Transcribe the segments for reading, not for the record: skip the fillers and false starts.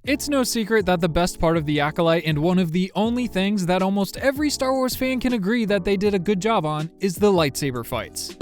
It's no secret that the best part of the Acolyte, and one of the only things that almost every Star Wars fan can agree that they did a good job on, is the lightsaber fights.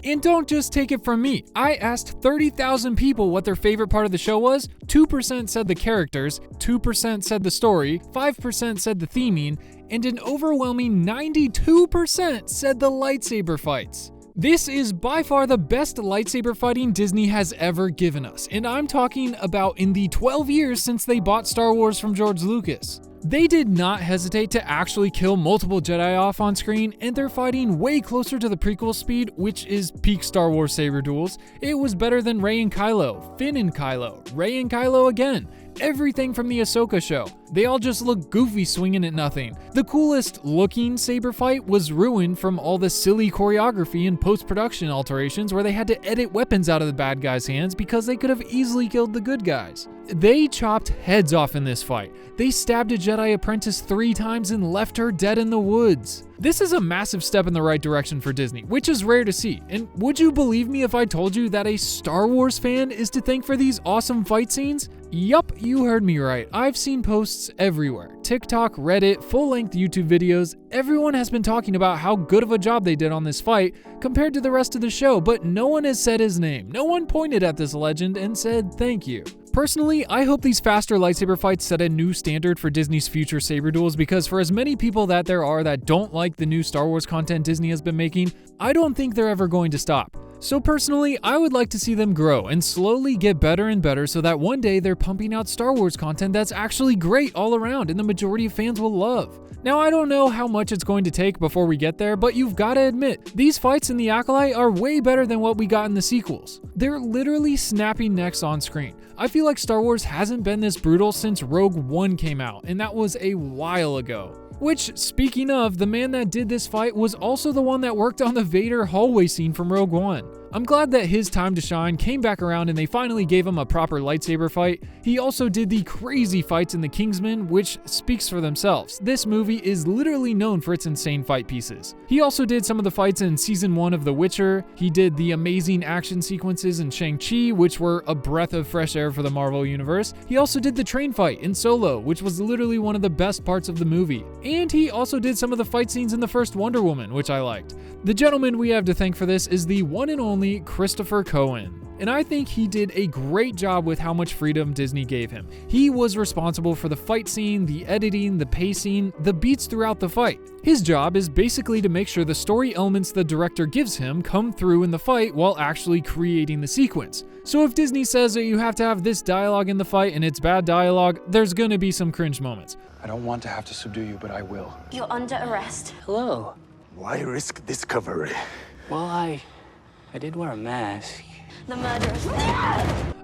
And don't just take it from me. I asked 30,000 people what their favorite part of the show was. 2% said the characters, 2% said the story, 5% said the theming, and an overwhelming 92% said the lightsaber fights. This is by far the best lightsaber fighting Disney has ever given us, and I'm talking about in the 12 years since they bought Star Wars from George Lucas. They did not hesitate to actually kill multiple Jedi off on screen, and they're fighting way closer to the prequel speed, which is peak Star Wars saber duels. It was better than Rey and Kylo, Finn and Kylo, Rey and Kylo again. Everything from the Ahsoka show. They all just look goofy swinging at nothing. The coolest looking saber fight was ruined from all the silly choreography and post-production alterations where they had to edit weapons out of the bad guys' hands because they could have easily killed the good guys. They chopped heads off in this fight. They stabbed a Jedi apprentice 3 times and left her dead in the woods. This is a massive step in the right direction for Disney, which is rare to see. And would you believe me if I told you that a Star Wars fan is to thank for these awesome fight scenes? Yup, you heard me right. I've seen posts everywhere. TikTok, Reddit, full-length YouTube videos. Everyone has been talking about how good of a job they did on this fight compared to the rest of the show, but no one has said his name. No one pointed at this legend and said thank you. Personally, I hope these faster lightsaber fights set a new standard for Disney's future saber duels, because for as many people that there are that don't like the new Star Wars content Disney has been making, I don't think they're ever going to stop. So personally, I would like to see them grow and slowly get better and better so that one day they're pumping out Star Wars content that's actually great all around and the majority of fans will love. Now, I don't know how much it's going to take before we get there, but you've got to admit, these fights in the Acolyte are way better than what we got in the sequels. They're literally snapping necks on screen. I feel like Star Wars hasn't been this brutal since Rogue One came out, and that was a while ago. Which, speaking of, the man that did this fight was also the one that worked on the Vader hallway scene from Rogue One. I'm glad that his time to shine came back around and they finally gave him a proper lightsaber fight. He also did the crazy fights in The Kingsman, which speaks for themselves. This movie is literally known for its insane fight pieces. He also did some of the fights in Season 1 of The Witcher. He did the amazing action sequences in Shang-Chi, which were a breath of fresh air for the Marvel Universe. He also did the train fight in Solo, which was literally one of the best parts of the movie. And he also did some of the fight scenes in the first Wonder Woman, which I liked. The gentleman we have to thank for this is the one and only Christopher Cohen. And I think he did a great job with how much freedom Disney gave him. He was responsible for the fight scene, the editing, the pacing, the beats throughout the fight. His job is basically to make sure the story elements the director gives him come through in the fight while actually creating the sequence. So if Disney says that you have to have this dialogue in the fight and it's bad dialogue, there's gonna be some cringe moments. I don't want to have to subdue you, but I will. You're under arrest. Hello. Why risk discovery? Well, I did wear a mask. The murderers.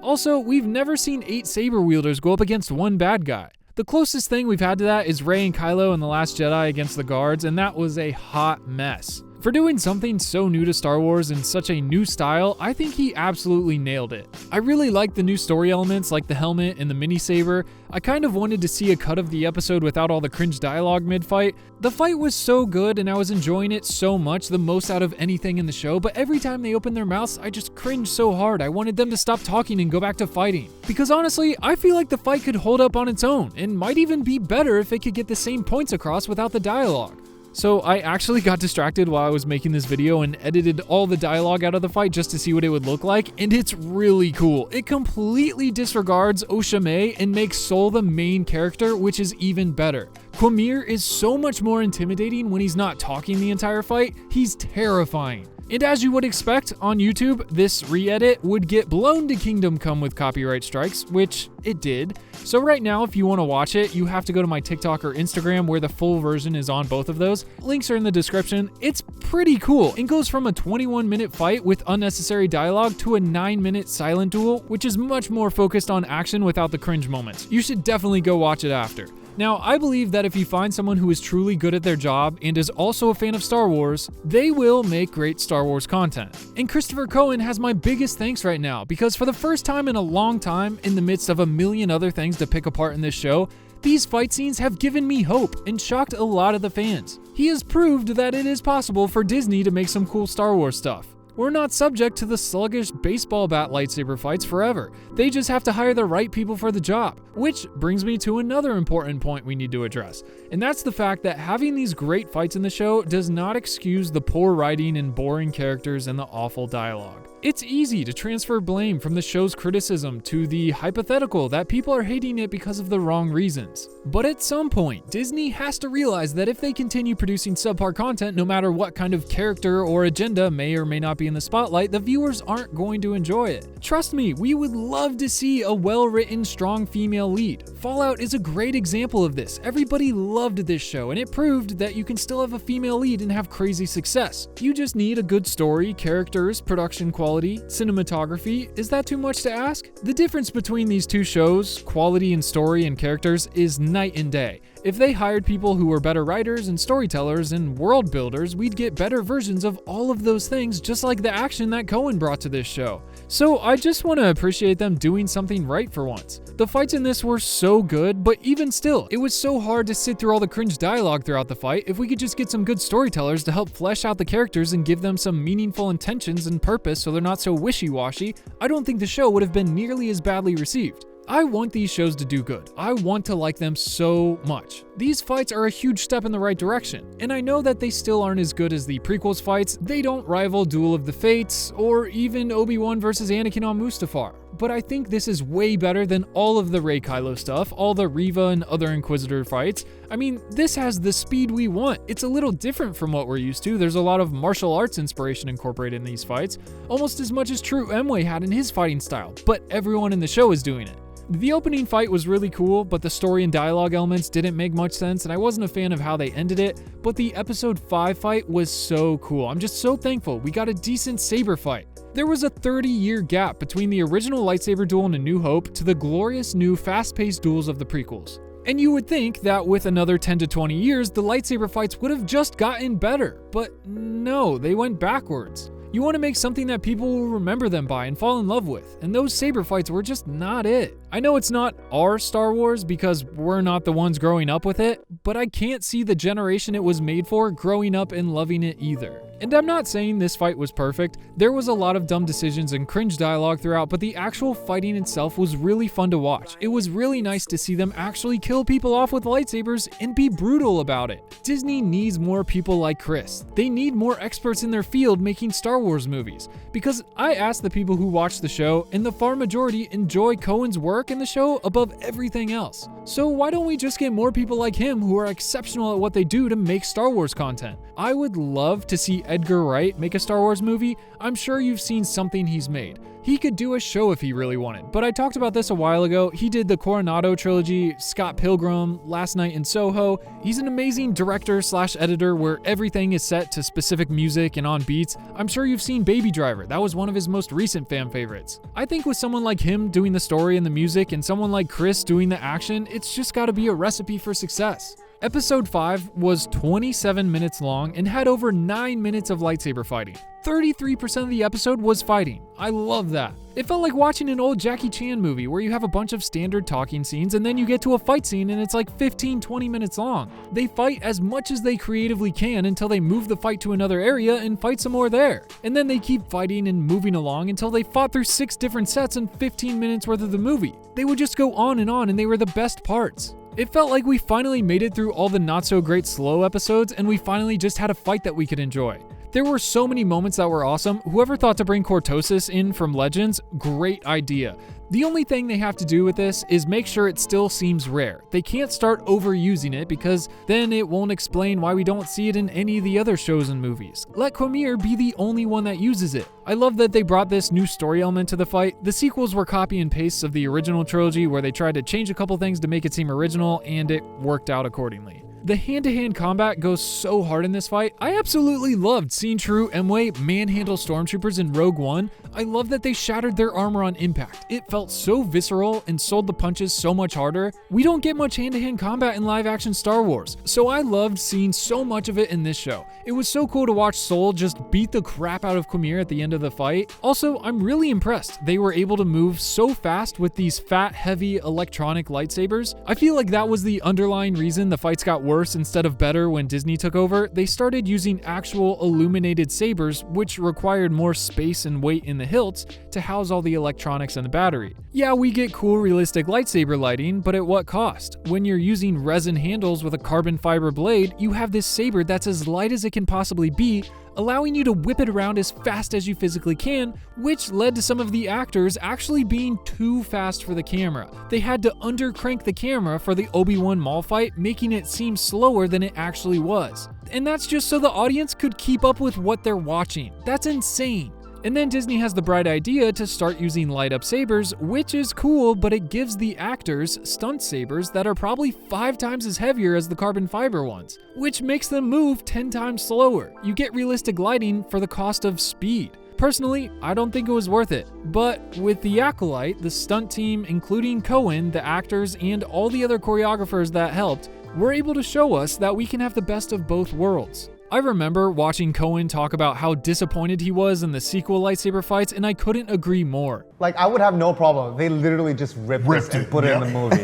Also, we've never seen 8 saber wielders go up against one bad guy. The closest thing we've had to that is Rey and Kylo in The Last Jedi against the guards, and that was a hot mess. For doing something so new to Star Wars in such a new style, I think he absolutely nailed it. I really like the new story elements like the helmet and the mini saber. I kind of wanted to see a cut of the episode without all the cringe dialogue mid-fight. The fight was so good and I was enjoying it so much, the most out of anything in the show, but every time they opened their mouths, I just cringed so hard. I wanted them to stop talking and go back to fighting. Because honestly, I feel like the fight could hold up on its own and might even be better if it could get the same points across without the dialogue. So I actually got distracted while I was making this video and edited all the dialogue out of the fight just to see what it would look like, and it's really cool. It completely disregards Oshame and makes Sol the main character, which is even better. Quamir is so much more intimidating when he's not talking the entire fight. He's terrifying. And as you would expect, on YouTube, this re-edit would get blown to Kingdom Come with copyright strikes, which it did. So right now, if you want to watch it, you have to go to my TikTok or Instagram where the full version is on both of those. Links are in the description. It's pretty cool. It goes from a 21-minute fight with unnecessary dialogue to a 9-minute silent duel, which is much more focused on action without the cringe moments. You should definitely go watch it after. Now, I believe that if you find someone who is truly good at their job and is also a fan of Star Wars, they will make great Star Wars content. And Christopher Cohen has my biggest thanks right now, because for the first time in a long time, in the midst of a million other things to pick apart in this show, These fight scenes have given me hope and shocked a lot of the fans. He has proved that it is possible for Disney to make some cool Star Wars stuff. We're not subject to the sluggish baseball bat lightsaber fights forever. They just have to hire the right people for the job. Which brings me to another important point we need to address, and that's the fact that having these great fights in the show does not excuse the poor writing and boring characters and the awful dialogue. It's easy to transfer blame from the show's criticism to the hypothetical that people are hating it because of the wrong reasons. But at some point, Disney has to realize that if they continue producing subpar content, no matter what kind of character or agenda may or may not be in the spotlight, the viewers aren't going to enjoy it. Trust me, we would love to see a well-written, strong female lead. Fallout is a great example of this. Everybody loved this show, and it proved that you can still have a female lead and have crazy success. You just need a good story, characters, production quality, cinematography. Is that too much to ask? The difference between these two shows, quality in story and characters, is night and day. If they hired people who were better writers and storytellers and world builders, we'd get better versions of all of those things, just like the action that Cohen brought to this show. So I just want to appreciate them doing something right for once. The fights in this were so good, but even still, it was so hard to sit through all the cringe dialogue throughout the fight. If we could just get some good storytellers to help flesh out the characters and give them some meaningful intentions and purpose so they're not so wishy-washy, I don't think the show would have been nearly as badly received. I want these shows to do good. I want to like them so much. These fights are a huge step in the right direction, and I know that they still aren't as good as the prequels fights. They don't rival Duel of the Fates or even Obi-Wan versus Anakin on Mustafar. But I think this is way better than all of the Rey Kylo stuff, all the Reva and other Inquisitor fights. I mean, this has the speed we want. It's a little different from what we're used to. There's a lot of martial arts inspiration incorporated in these fights, almost as much as True Emway had in his fighting style, but everyone in the show is doing it. The opening fight was really cool, but the story and dialogue elements didn't make much sense, and I wasn't a fan of how they ended it, but the episode 5 fight was so cool. I'm just so thankful we got a decent saber fight. There was a 30-year gap between the original lightsaber duel in A New Hope to the glorious new fast-paced duels of the prequels. And you would think that with another 10 to 20 years, the lightsaber fights would have just gotten better, but no, they went backwards. You want to make something that people will remember them by and fall in love with, and those saber fights were just not it. I know it's not our Star Wars because we're not the ones growing up with it, but I can't see the generation it was made for growing up and loving it either. And I'm not saying this fight was perfect. There was a lot of dumb decisions and cringe dialogue throughout, but the actual fighting itself was really fun to watch. It was really nice to see them actually kill people off with lightsabers and be brutal about it. Disney needs more people like Chris. They need more experts in their field making Star Wars movies. Because I asked the people who watch the show, and the far majority enjoy Cohen's work in the show above everything else. So why don't we just get more people like him who are exceptional at what they do to make Star Wars content? I would love to see Edgar Wright make a Star Wars movie. I'm sure you've seen something he's made. He could do a show if he really wanted, but I talked about this a while ago. He did the Coronado trilogy, Scott Pilgrim, Last Night in Soho. He's an amazing director/editor where everything is set to specific music and on beats. I'm sure you've seen Baby Driver. That was one of his most recent fan favorites. I think with someone like him doing the story and the music and someone like Chris doing the action, it's just gotta be a recipe for success. Episode 5 was 27 minutes long and had over 9 minutes of lightsaber fighting. 33% of the episode was fighting. I love that. It felt like watching an old Jackie Chan movie where you have a bunch of standard talking scenes and then you get to a fight scene and it's like 15-20 minutes long. They fight as much as they creatively can until they move the fight to another area and fight some more there. And then they keep fighting and moving along until they fought through 6 different sets in 15 minutes worth of the movie. They would just go on and they were the best parts. It felt like we finally made it through all the not so great slow episodes and we finally just had a fight that we could enjoy. There were so many moments that were awesome. Whoever thought to bring Cortosis in from Legends, great idea. The only thing they have to do with this is make sure it still seems rare. They can't start overusing it because then it won't explain why we don't see it in any of the other shows and movies. Let Quamir be the only one that uses it. I love that they brought this new story element to the fight. The sequels were copy and pastes of the original trilogy where they tried to change a couple things to make it seem original and it worked out accordingly. The hand-to-hand combat goes so hard in this fight. I absolutely loved seeing True Emway manhandle stormtroopers in Rogue One. I love that they shattered their armor on impact. It felt so visceral and sold the punches so much harder. We don't get much hand-to-hand combat in live-action Star Wars, so I loved seeing so much of it in this show. It was so cool to watch Soul just beat the crap out of Quamir at the end of the fight. Also, I'm really impressed they were able to move so fast with these fat, heavy electronic lightsabers. I feel like that was the underlying reason the fights got worse instead of better when Disney took over. They started using actual illuminated sabers, which required more space and weight in the hilts to house all the electronics and the battery. Yeah, we get cool realistic lightsaber lighting, but at what cost? When you're using resin handles with a carbon fiber blade, you have this saber that's as light as it can possibly be, allowing you to whip it around as fast as you physically can, which led to some of the actors actually being too fast for the camera. They had to undercrank the camera for the Obi-Wan Maul fight, making it seem slower than it actually was. And that's just so the audience could keep up with what they're watching. That's insane. And then Disney has the bright idea to start using light-up sabers, which is cool, but it gives the actors stunt sabers that are probably 5 times as heavier as the carbon fiber ones, which makes them move 10 times slower. You get realistic lighting for the cost of speed. Personally, I don't think it was worth it, but with the Acolyte, the stunt team, including Cohen, the actors, and all the other choreographers that helped, were able to show us that we can have the best of both worlds. I remember watching Cohen talk about how disappointed he was in the sequel lightsaber fights, and I couldn't agree more. Like, I would have no problem. They literally just ripped this and put it in the movie.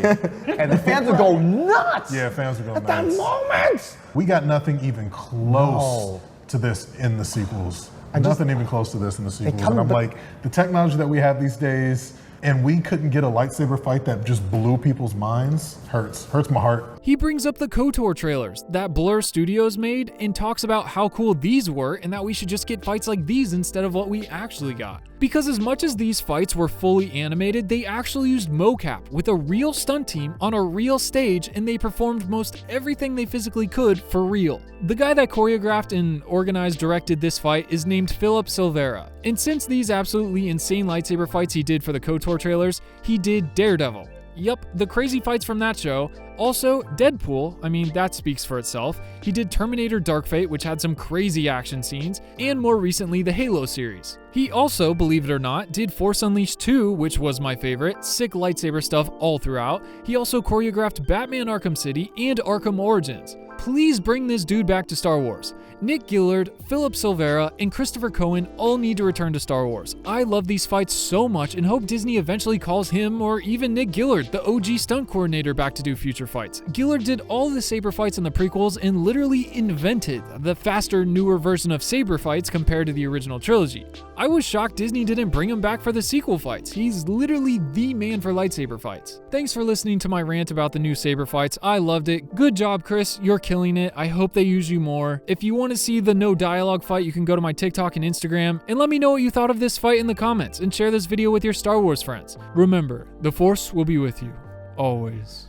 And the fans would go nuts! Yeah, fans would go at nuts. that moment! We got nothing even close to this in the sequels. Nothing even close to this in the sequels. And I'm like, the technology that we have these days, and we couldn't get a lightsaber fight that just blew people's minds, hurts my heart. He brings up the KOTOR trailers that Blur Studios made and talks about how cool these were and that we should just get fights like these instead of what we actually got. Because as much as these fights were fully animated, they actually used mocap with a real stunt team on a real stage, and they performed most everything they physically could for real. The guy that choreographed and organized directed this fight is named Philip Silvera. And since these absolutely insane lightsaber fights he did for the KOTOR trailers, he did Daredevil. Yup, the crazy fights from that show. Also, Deadpool, I mean, that speaks for itself. He did Terminator Dark Fate, which had some crazy action scenes, and more recently, the Halo series. He also, believe it or not, did Force Unleashed 2, which was my favorite, sick lightsaber stuff all throughout. He also choreographed Batman Arkham City and Arkham Origins. Please bring this dude back to Star Wars. Nick Gillard, Philip Silvera, and Christopher Cohen all need to return to Star Wars. I love these fights so much and hope Disney eventually calls him or even Nick Gillard, the OG stunt coordinator, back to do future fights. Gillard did all the saber fights in the prequels and literally invented the faster, newer version of saber fights compared to the original trilogy. I was shocked Disney didn't bring him back for the sequel fights. He's literally the man for lightsaber fights. Thanks for listening to my rant about the new saber fights. I loved it. Good job, Chris. You're killing it. I hope they use you more. If you want to see the no dialogue fight, you can go to my TikTok and Instagram, and let me know what you thought of this fight in the comments, and share this video with your Star Wars friends. Remember, the Force will be with you, always.